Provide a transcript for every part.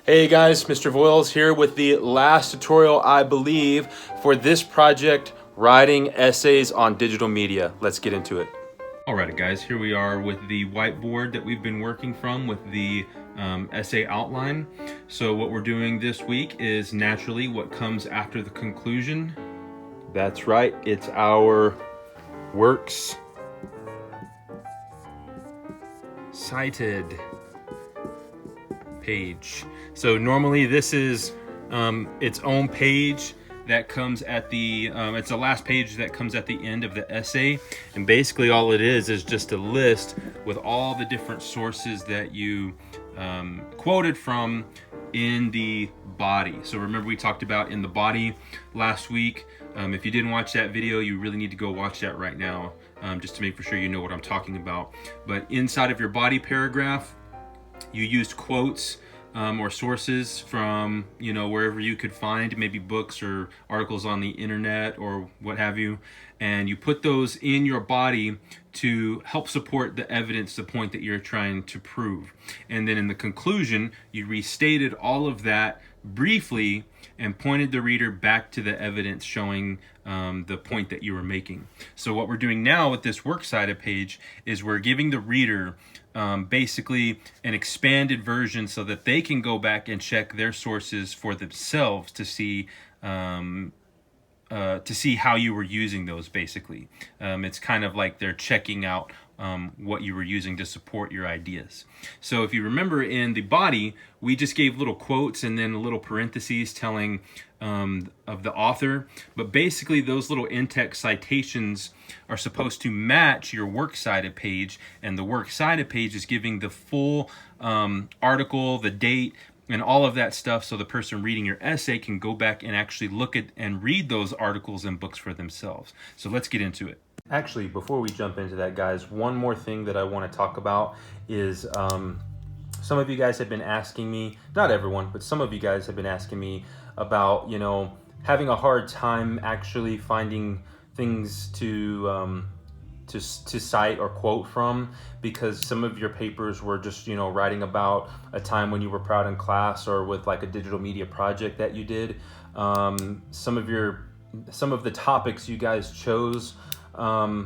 Hey guys, Mr. Voiles here with the last tutorial, I believe, for this project, writing essays on digital media. Let's get into it. Alright guys, here we are with the whiteboard that we've been working from with the essay outline. So what we're doing this week is naturally what comes after the conclusion. That's right, it's our works cited page. So normally this is its own page that comes at the, it's the last page that comes at the end of the essay. And basically all it is just a list with all the different sources that you quoted from in the body. So remember we talked about in the body last week. If you didn't watch that video, you really need to go watch that right now, just to make for sure you know what I'm talking about. But inside of your body paragraph, you used quotes or sources from, wherever you could find, maybe books or articles on the internet or what have you, and you put those in your body to help support the evidence, the point that you're trying to prove. And then in the conclusion, you restated all of that briefly and pointed the reader back to the evidence showing the point that you were making. So what we're doing now with this works cited page is we're giving the reader basically an expanded version so that they can go back and check their sources for themselves to see how you were using those. Basically, it's kind of like they're checking out what you were using to support your ideas. So if you remember in the body, we just gave little quotes and then little parentheses telling of the author, but basically those little in-text citations are supposed to match your works cited page, and the works cited page is giving the full article, the date, and all of that stuff, so the person reading your essay can go back and actually look at and read those articles and books for themselves. So let's get into it. Actually, before we jump into that, guys, one more thing that I want to talk about is some of you guys have been asking me, not everyone, but some of you guys have been asking me about, having a hard time actually finding things to cite or quote from, because some of your papers were just, writing about a time when you were proud in class or with like a digital media project that you did. Some of the topics you guys chose, not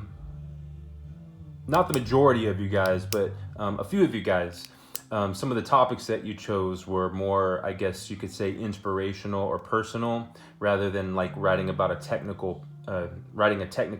the majority of you guys, but a few of you guys, some of the topics that you chose were more, I guess you could say, inspirational or personal, rather than like writing a technical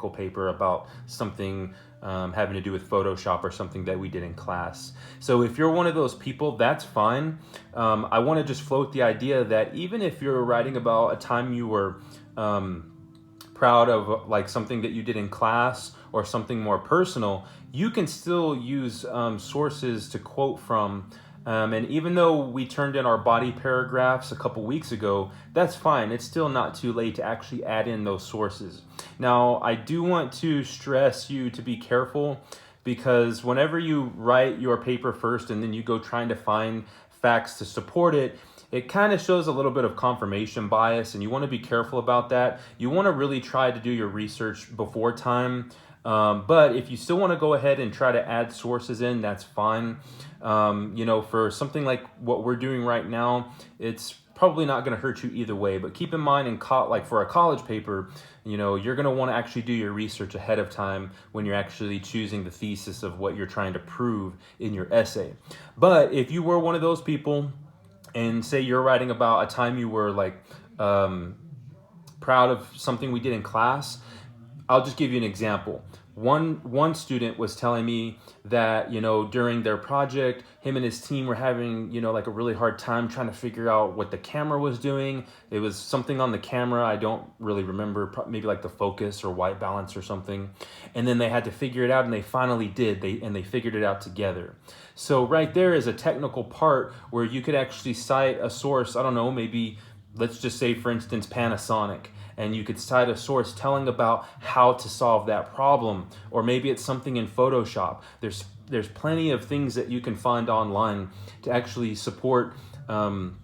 paper about something having to do with Photoshop or something that we did in class. So if you're one of those people, that's fine. I want to just float the idea that even if you're writing about a time you were proud of, like something that you did in class or something more personal, you can still use sources to quote from. And even though we turned in our body paragraphs a couple weeks ago, that's fine. It's still not too late to actually add in those sources. Now, I do want to stress you to be careful, because whenever you write your paper first and then you go trying to find facts to support it, it kind of shows a little bit of confirmation bias, and you want to be careful about that. You want to really try to do your research before time. But if you still want to go ahead and try to add sources in, that's fine. For something like what we're doing right now, it's probably not going to hurt you either way. But keep in mind, like for a college paper, you're going to want to actually do your research ahead of time when you're actually choosing the thesis of what you're trying to prove in your essay. But if you were one of those people, and say you're writing about a time you were like proud of something we did in class, I'll just give you an example. One student was telling me that, during their project, him and his team were having, like a really hard time trying to figure out what the camera was doing. It was something on the camera, I don't really remember, maybe like the focus or white balance or something. And then they had to figure it out, and they finally did. They figured it out together. So right there is a technical part where you could actually cite a source. I don't know, maybe let's just say, for instance, Panasonic. And you could cite a source telling about how to solve that problem. Or maybe it's something in Photoshop. There's plenty of things that you can find online to actually support some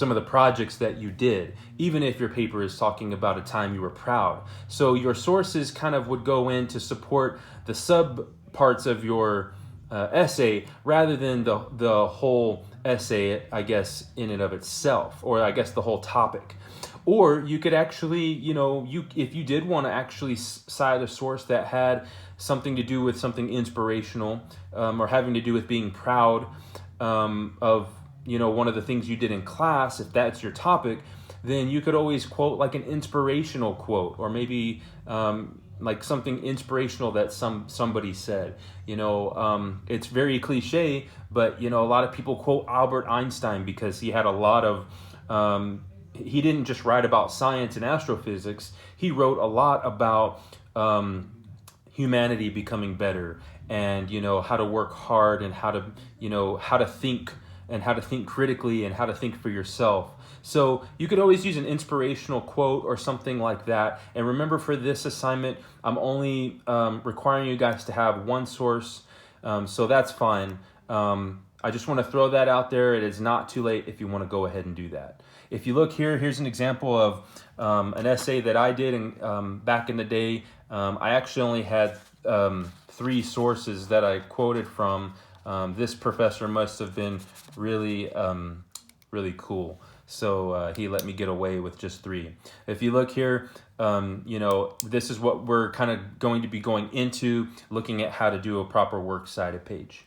of the projects that you did, even if your paper is talking about a time you were proud. So your sources kind of would go in to support the sub parts of your essay rather than the whole essay, I guess, in and of itself, or I guess the whole topic. Or you could actually, if you did want to actually cite a source that had something to do with something inspirational, or having to do with being proud of, one of the things you did in class, if that's your topic, then you could always quote like an inspirational quote, or maybe like something inspirational that somebody said. It's very cliche, but a lot of people quote Albert Einstein because he had a lot of he didn't just write about science and astrophysics. He wrote a lot about humanity becoming better, and how to work hard, and how to think, and how to think critically, and how to think for yourself. So you could always use an inspirational quote or something like that. And remember, for this assignment, I'm only requiring you guys to have one source, so that's fine. I just want to throw that out there. It is not too late if you want to go ahead and do that. If you look here, here's an example of an essay that I did back in the day. I actually only had 3 sources that I quoted from. This professor must have been really, really cool. So he let me get away with just 3. If you look here, this is what we're kind of going to be going into, looking at how to do a proper works cited page.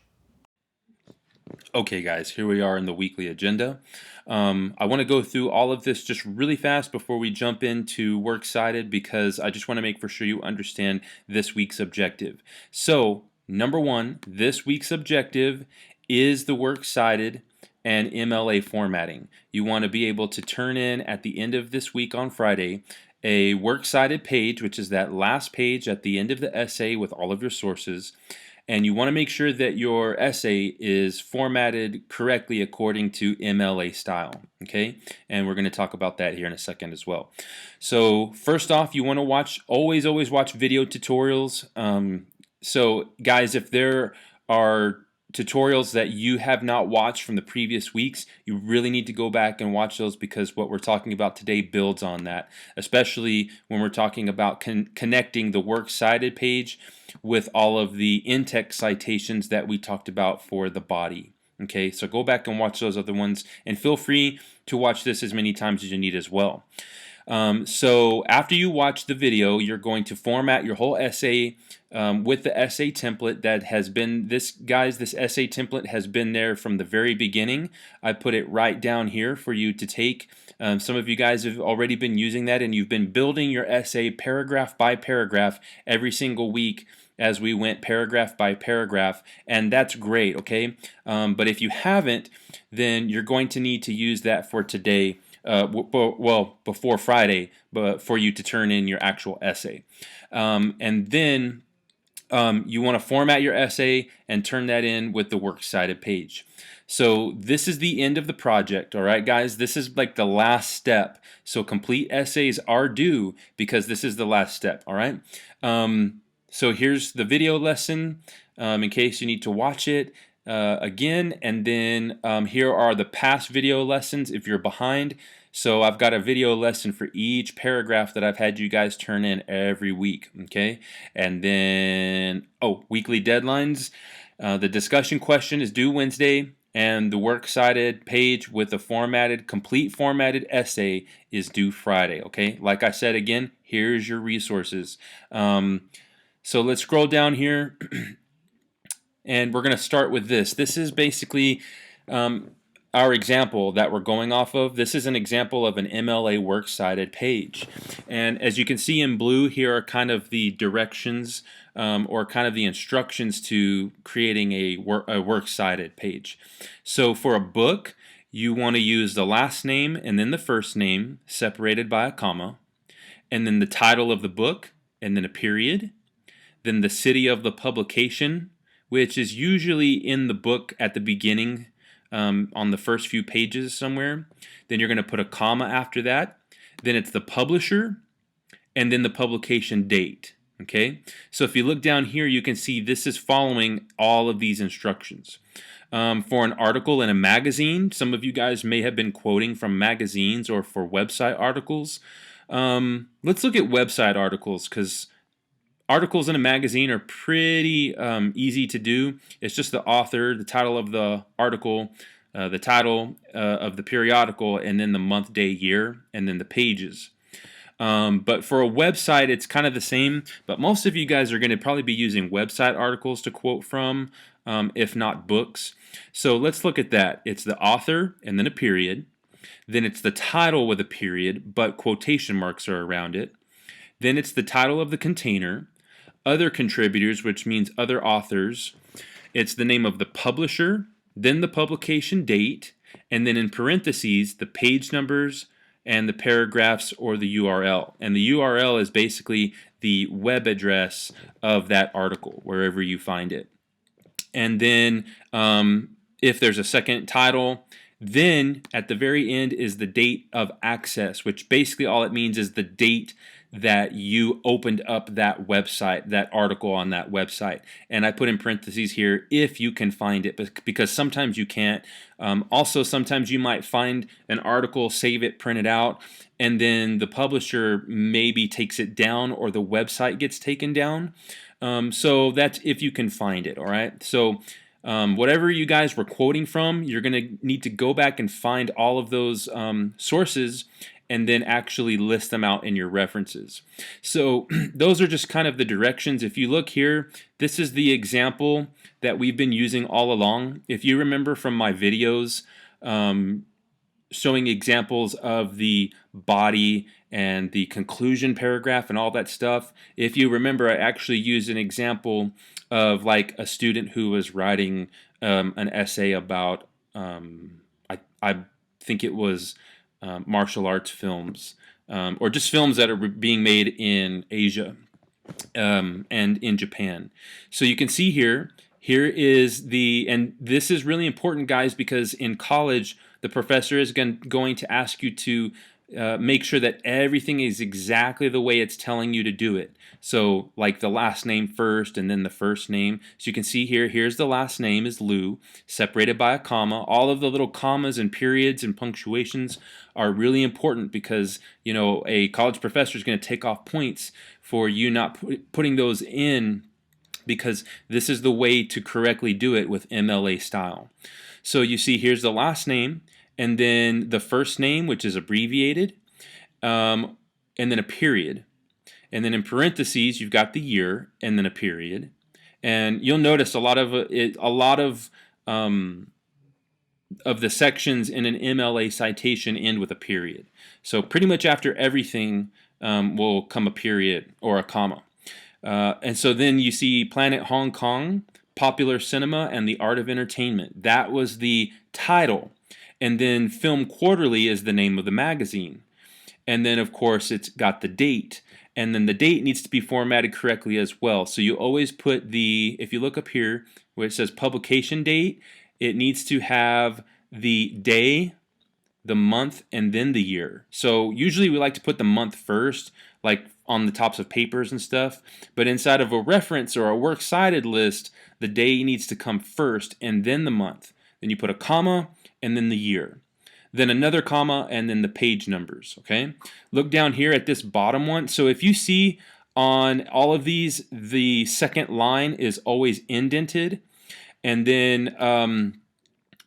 Okay, guys, here we are in the weekly agenda. I want to go through all of this just really fast before we jump into works cited, because I just want to make for sure you understand this week's objective. So, number 1, this week's objective is the works cited and MLA formatting. You want to be able to turn in at the end of this week on Friday a works cited page, which is that last page at the end of the essay with all of your sources. And you want to make sure that your essay is formatted correctly according to MLA style, okay? And we're going to talk about that here in a second as well. So first off, you want to always watch video tutorials. So guys, if there are tutorials that you have not watched from the previous weeks, you really need to go back and watch those, because what we're talking about today builds on that, especially when we're talking about connecting the works cited page with all of the in-text citations that we talked about for the body. Okay, so go back and watch those other ones, and feel free to watch this as many times as you need as well. So after you watch the video, you're going to format your whole essay with the essay template that has been, this essay template has been there from the very beginning. I put it right down here for you to take. Some of you guys have already been using that, and you've been building your essay paragraph by paragraph every single week as we went paragraph by paragraph, and that's great, okay? But if you haven't, then you're going to need to use that for today. Before Friday, but for you to turn in your actual essay. And then you want to format your essay and turn that in with the works cited page. So this is the end of the project, all right, guys? This is like the last step. So complete essays are due because this is the last step, all right? So here's the video lesson in case you need to watch it again, and then here are the past video lessons if you're behind. So I've got a video lesson for each paragraph that I've had you guys turn in every week, okay? And then, weekly deadlines. The discussion question is due Wednesday, and the works cited page with a complete formatted essay is due Friday, okay? Like I said again, here's your resources. So let's scroll down here. And we're going to start with this. This is basically our example that we're going off of. This is an example of an MLA works cited page. And as you can see in blue, here are kind of the directions or kind of the instructions to creating a works cited page. So for a book, you want to use the last name and then the first name separated by a comma, and then the title of the book, and then a period, then the city of the publication, which is usually in the book at the beginning on the first few pages somewhere. Then you're going to put a comma after that. Then it's the publisher, and then the publication date. Okay, so if you look down here, you can see this is following all of these instructions. For an article in a magazine, some of you guys may have been quoting from magazines, or for website articles. Let's look at website articles, because articles in a magazine are pretty easy to do. It's just the author, the title of the article, the title of the periodical, and then the month, day, year, and then the pages. But for a website, it's kind of the same, but most of you guys are going to probably be using website articles to quote from, if not books. So let's look at that. It's the author and then a period. Then it's the title with a period, but quotation marks are around it. Then it's the title of the container, other contributors, which means other authors. It's the name of the publisher, then the publication date, and then in parentheses, the page numbers and the paragraphs or the URL. And the URL is basically the web address of that article, wherever you find it. And then if there's a second title, then at the very end is the date of access, which basically all it means is the date that you opened up that website, that article on that website. And I put in parentheses here, if you can find it, because sometimes you can't. Also, sometimes you might find an article, save it, print it out, and then the publisher maybe takes it down or the website gets taken down. So that's if you can find it, all right? So whatever you guys were quoting from, you're going to need to go back and find all of those sources and then actually list them out in your references. So those are just kind of the directions. If you look here, this is the example that we've been using all along. If you remember from my videos showing examples of the body and the conclusion paragraph and all that stuff, if you remember, I actually used an example of like a student who was writing an essay about, I think it was martial arts films, or just films that are being made in Asia and in Japan. So you can see here is and this is really important, guys, because in college, the professor is going to ask you to make sure that everything is exactly the way it's telling you to do it. So like the last name first and then the first name. So you can see here's the last name is Liu, separated by a comma. All of the little commas and periods and punctuations are really important because, you know, a college professor is going to take off points for you not putting those in, because this is the way to correctly do it with MLA style. So you see here's the last name, and then the first name, which is abbreviated, and then a period. And then in parentheses, you've got the year, and then a period. And you'll notice a lot of the sections in an MLA citation end with a period. So pretty much after everything will come a period or a comma. And so then you see Planet Hong Kong, Popular Cinema, and the Art of Entertainment. That was the title. And then Film Quarterly is the name of the magazine. And then, of course, it's got the date. And then the date needs to be formatted correctly as well. So you always put if you look up here where it says publication date, it needs to have the day, the month, and then the year. So usually we like to put the month first, like on the tops of papers and stuff. But inside of a reference or a works cited list, the day needs to come first and then the month. Then you put a comma and then the year. Then another comma, and then the page numbers, okay? Look down here at this bottom one. So if you see on all of these, the second line is always indented. And then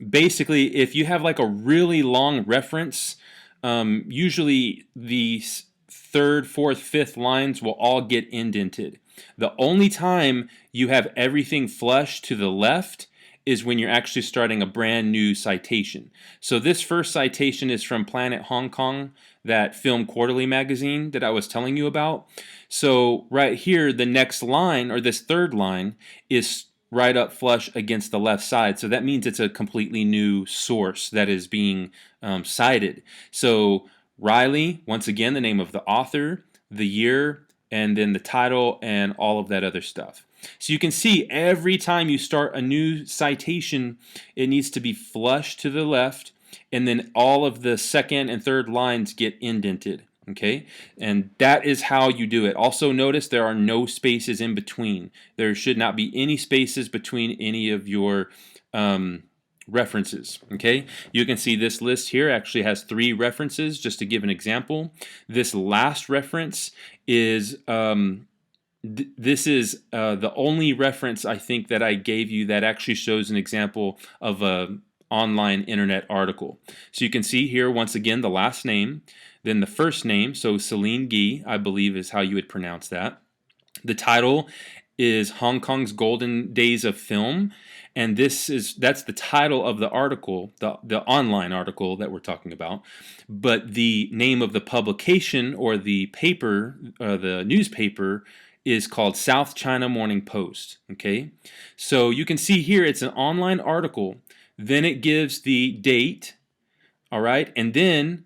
basically, if you have like a really long reference, usually the third, fourth, fifth lines will all get indented. The only time you have everything flush to the left is when you're actually starting a brand new citation. So this first citation is from Planet Hong Kong, that Film Quarterly magazine that I was telling you about. So right here, the next line, or this third line, is right up flush against the left side. So that means it's a completely new source that is being cited. So Riley, once again, the name of the author, the year, and then the title, and all of that other stuff. So you can see every time you start a new citation, it needs to be flush to the left, and then all of the second and third lines get indented. Okay, and that is how you do it. Also notice there are no spaces in between. There should not be any spaces between any of your references. Okay, you can see this list here actually has 3 references, just to give an example. This last reference is This is the only reference I think that I gave you that actually shows an example of a online internet article. So you can see here once again the last name, then the first name, so Celine Guy, I believe is how you would pronounce that. The title is Hong Kong's Golden Days of Film, and that's the title of the article, the online article that we're talking about. But the name of the publication or the paper, the newspaper, is called South China Morning Post. Okay, so you can see here it's an online article. Then it gives the date. All right, and then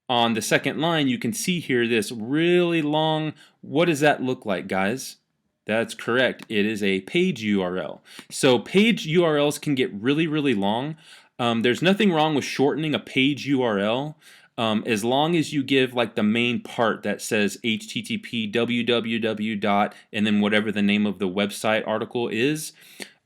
on the second line, you can see here this really long, what does that look like, guys? That's correct. It is a page URL. So page URLs can get really, really long. There's nothing wrong with shortening a page URL as long as you give like the main part that says http www dot and then whatever the name of the website article is.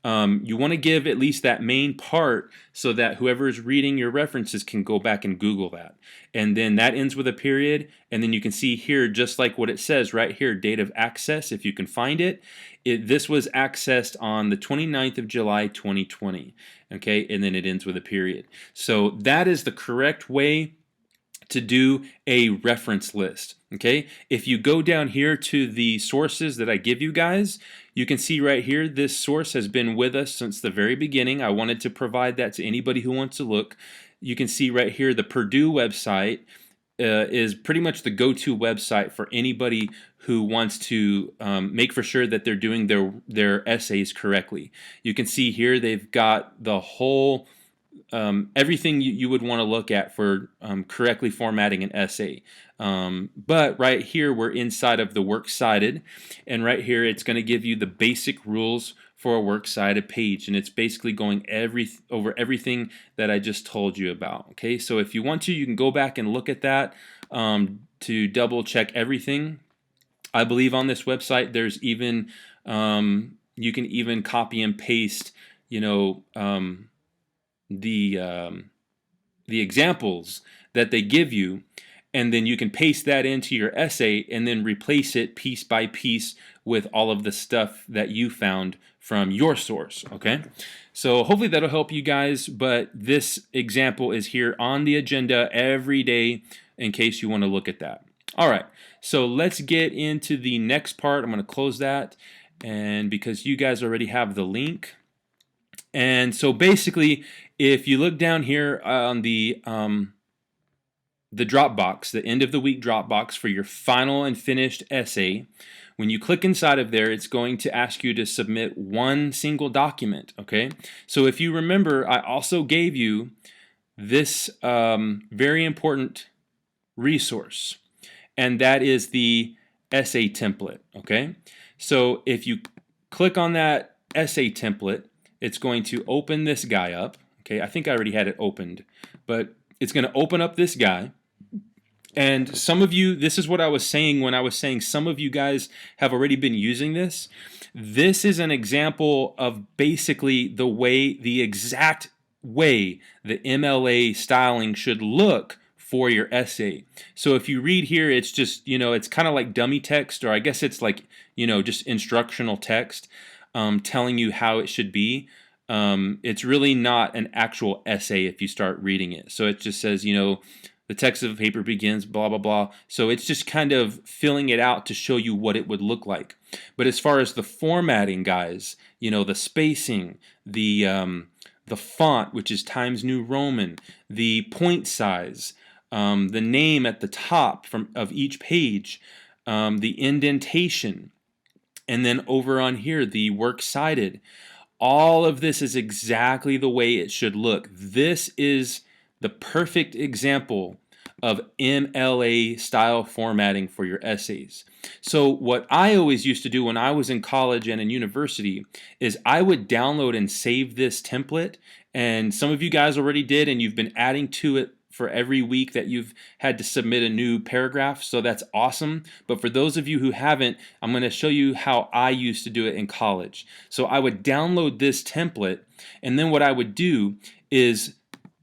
You want to give at least that main part so that whoever is reading your references can go back and Google that. And then that ends with a period. And then you can see here, just like what it says right here, date of access, if you can find it. This was accessed on the 29th of July, 2020. Okay, and then it ends with a period. So that is the correct way to do a reference list. Okay, if you go down here to the sources that I give you guys, you can see right here this source has been with us since the very beginning. I wanted to provide that to anybody who wants to look. You can see right here the Purdue website is pretty much the go-to website for anybody who wants to make for sure that they're doing their essays correctly. You can see here they've got the whole everything you would want to look at for correctly formatting an essay. But right here, we're inside of the Works Cited, and right here, it's going to give you the basic rules for a Works Cited page, and it's basically going over everything that I just told you about. Okay, so if you want to, you can go back and look at that to double check everything. I believe on this website, there's even you can even copy and paste, the examples that they give you, and then you can paste that into your essay and then replace it piece by piece with all of the stuff that you found from your source. Okay, so hopefully that'll help you guys, but this example is here on the agenda every day in case you want to look at that. All right, so let's get into the next part. I'm going to close that, and because you guys already have the link. And so basically, if you look down here on the Dropbox, the end of the week Dropbox for your final and finished essay, when you click inside of there, it's going to ask you to submit one single document. Okay, so if you remember, I also gave you this very important resource, and that is the essay template. Okay, so if you click on that essay template, it's going to open this guy up. Okay, I think I already had it opened, but it's going to open up this guy. And some of you, this is what I was saying when I was saying some of you guys have already been using this. This is an example of basically the exact way the MLA styling should look for your essay. So if you read here, it's just, it's kind of like dummy text, or I guess it's like, just instructional text. Telling you how it should be. It's really not an actual essay if you start reading it. So it just says, the text of the paper begins, blah, blah, blah. So it's just kind of filling it out to show you what it would look like. But as far as the formatting, guys, the spacing, the font, which is Times New Roman, the point size, the name at the top of each page, the indentation, and then over on here, the Works Cited. All of this is exactly the way it should look. This is the perfect example of MLA style formatting for your essays. So what I always used to do when I was in college and in university is I would download and save this template, and some of you guys already did, and you've been adding to it for every week that you've had to submit a new paragraph, so that's awesome. But for those of you who haven't, I'm going to show you how I used to do it in college. So I would download this template, and then what I would do is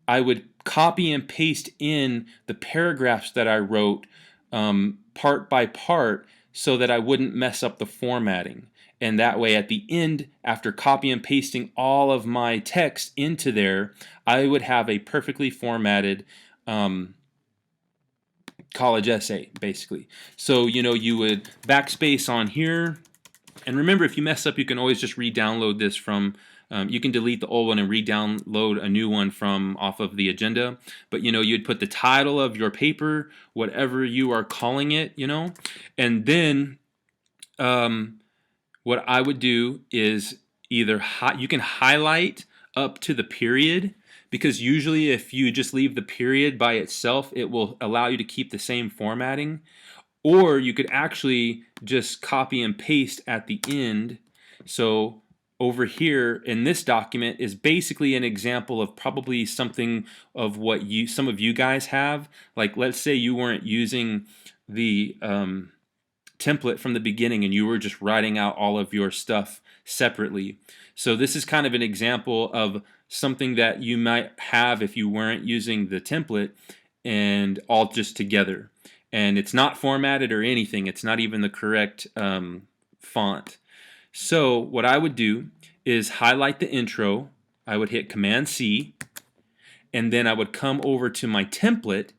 I would copy and paste in the paragraphs that I wrote part by part so that I wouldn't mess up the formatting. And that way at the end, after copy and pasting all of my text into there, I would have a perfectly formatted college essay, basically. So, you would backspace on here. And remember, if you mess up, you can always just re-download this from, you can delete the old one and re-download a new one from off of the agenda. But, you'd put the title of your paper, whatever you are calling it, and then what I would do is either you can highlight up to the period, because usually if you just leave the period by itself, it will allow you to keep the same formatting. Or you could actually just copy and paste at the end. So over here in this document is basically an example of probably something of what some of you guys have. Like, let's say you weren't using the template from the beginning and you were just writing out all of your stuff separately. So this is kind of an example of something that you might have if you weren't using the template, and all just together. And it's not formatted or anything. It's not even the correct font. So what I would do is highlight the intro. I would hit Command-C, and then I would come over to my template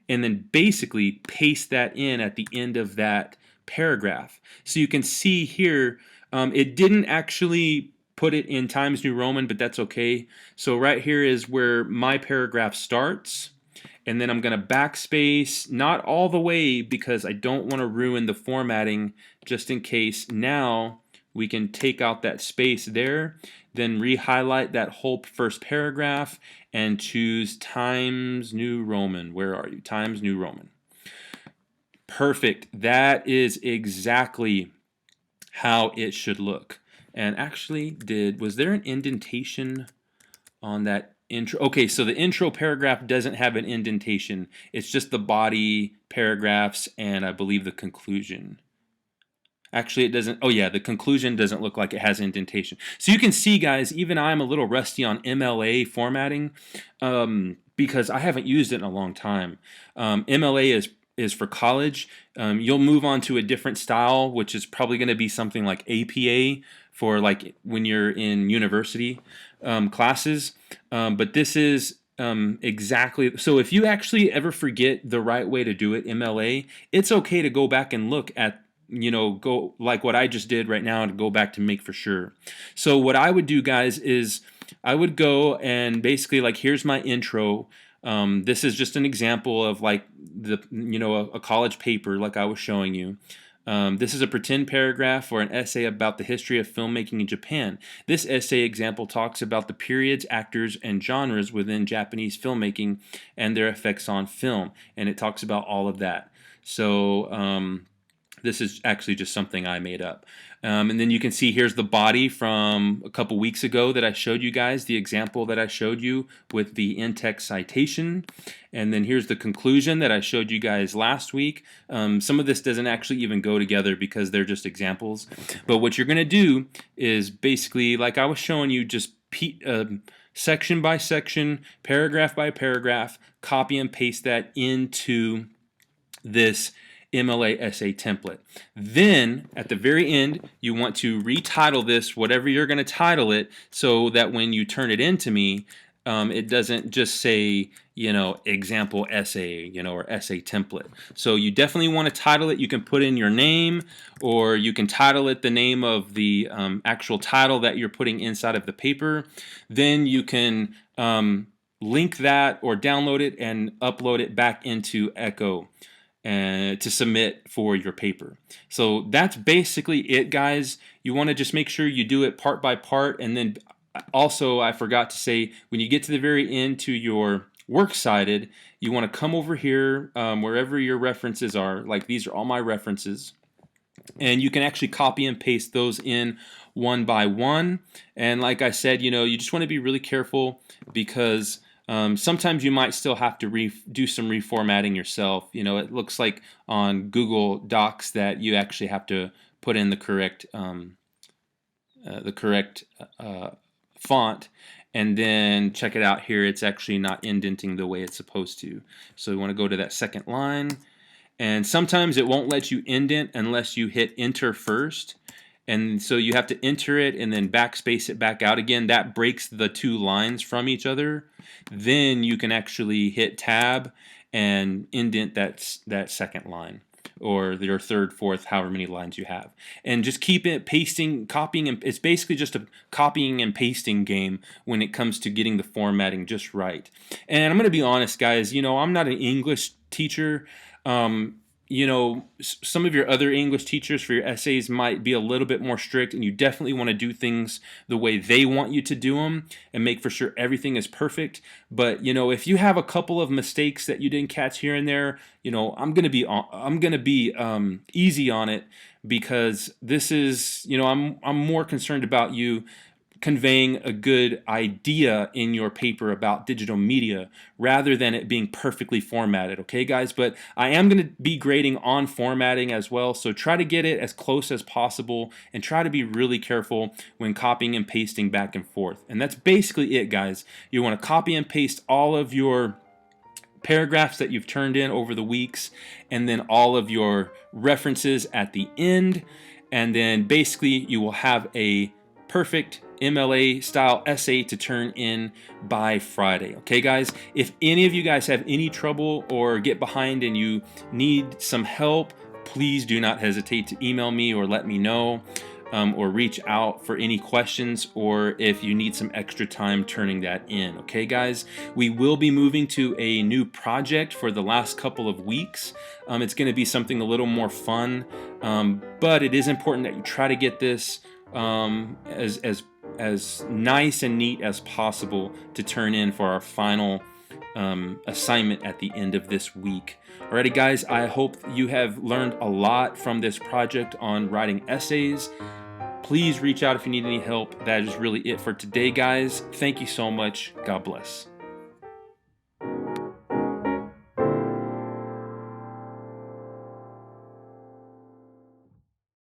and then basically paste that in at the end of that paragraph. So you can see here, it didn't actually put it in Times New Roman, but that's okay. So right here is where my paragraph starts. And then I'm going to backspace, not all the way because I don't want to ruin the formatting, just in case. Now we can take out that space there, then re-highlight that whole first paragraph and choose Times New Roman. Where are you? Times New Roman. Perfect. That is exactly how it should look. And actually, was there an indentation on that intro? Okay, so the intro paragraph doesn't have an indentation. It's just the body paragraphs and I believe the conclusion. Actually, it doesn't. Oh yeah, the conclusion doesn't look like it has indentation. So you can see, guys, even I'm a little rusty on MLA formatting because I haven't used it in a long time. MLA is for college. You'll move on to a different style, which is probably going to be something like APA for like when you're in university classes. But this is exactly. So if you actually ever forget the right way to do it, MLA, it's okay to go back and look at, go like what I just did right now to go back to make for sure. So what I would do, guys, is I would go and basically, like, here's my intro. This is just an example of like a college paper like I was showing you. This is a pretend paragraph or an essay about the history of filmmaking in Japan. This essay example talks about the periods, actors, and genres within Japanese filmmaking and their effects on film. And it talks about all of that. So this is actually just something I made up. And then you can see here's the body from a couple weeks ago that I showed you guys, the example that I showed you with the in-text citation. And then here's the conclusion that I showed you guys last week. Some of this doesn't actually even go together because they're just examples. But what you're going to do is basically, like I was showing you, just section by section, paragraph by paragraph, copy and paste that into this MLA essay template. Then at the very end, you want to retitle this, whatever you're going to title it, so that when you turn it into me, it doesn't just say, example essay, or essay template. So you definitely want to title it. You can put in your name, or you can title it the name of the actual title that you're putting inside of the paper. Then you can link that or download it and upload it back into Echo to submit for your paper. So that's basically it, guys. You want to just make sure you do it part by part. And then also, I forgot to say, when you get to the very end to your works cited, you want to come over here wherever your references are. Like, these are all my references. And you can actually copy and paste those in one by one. And like I said, you just want to be really careful because sometimes you might still have to do some reformatting yourself. It looks like on Google Docs that you actually have to put in the correct font, and then check it out here. It's actually not indenting the way it's supposed to. So we want to go to that second line, And sometimes it won't let you indent unless you hit enter first. And so you have to enter it and then backspace it back out again. That breaks the two lines from each other. Then you can actually hit tab and indent that second line, or your third, fourth, however many lines you have. And just keep it pasting, copying, and it's basically just a copying and pasting game when it comes to getting the formatting just right. And I'm going to be honest, guys, I'm not an English teacher. Some of your other English teachers for your essays might be a little bit more strict, and you definitely want to do things the way they want you to do them and make for sure everything is perfect. But if you have a couple of mistakes that you didn't catch here and there, I'm gonna be easy on it, because this is I'm more concerned about you conveying a good idea in your paper about digital media rather than it being perfectly formatted. Okay, guys? But I am going to be grading on formatting as well, so try to get it as close as possible and try to be really careful when copying and pasting back and forth. And that's basically it, guys. You want to copy and paste all of your paragraphs that you've turned in over the weeks, and then all of your references at the end, and then basically you will have a perfect MLA style essay to turn in by Friday. Okay, guys? If any of you guys have any trouble or get behind and you need some help, please do not hesitate to email me or let me know, or reach out for any questions, or if you need some extra time turning that in. Okay, guys? We will be moving to a new project for the last couple of weeks. It's going to be something a little more fun, but it is important that you try to get this as nice and neat as possible to turn in for our final assignment at the end of this week. Alrighty, guys, I hope you have learned a lot from this project on writing essays. Please reach out if you need any help. That is really it for today, guys. Thank you so much. God bless.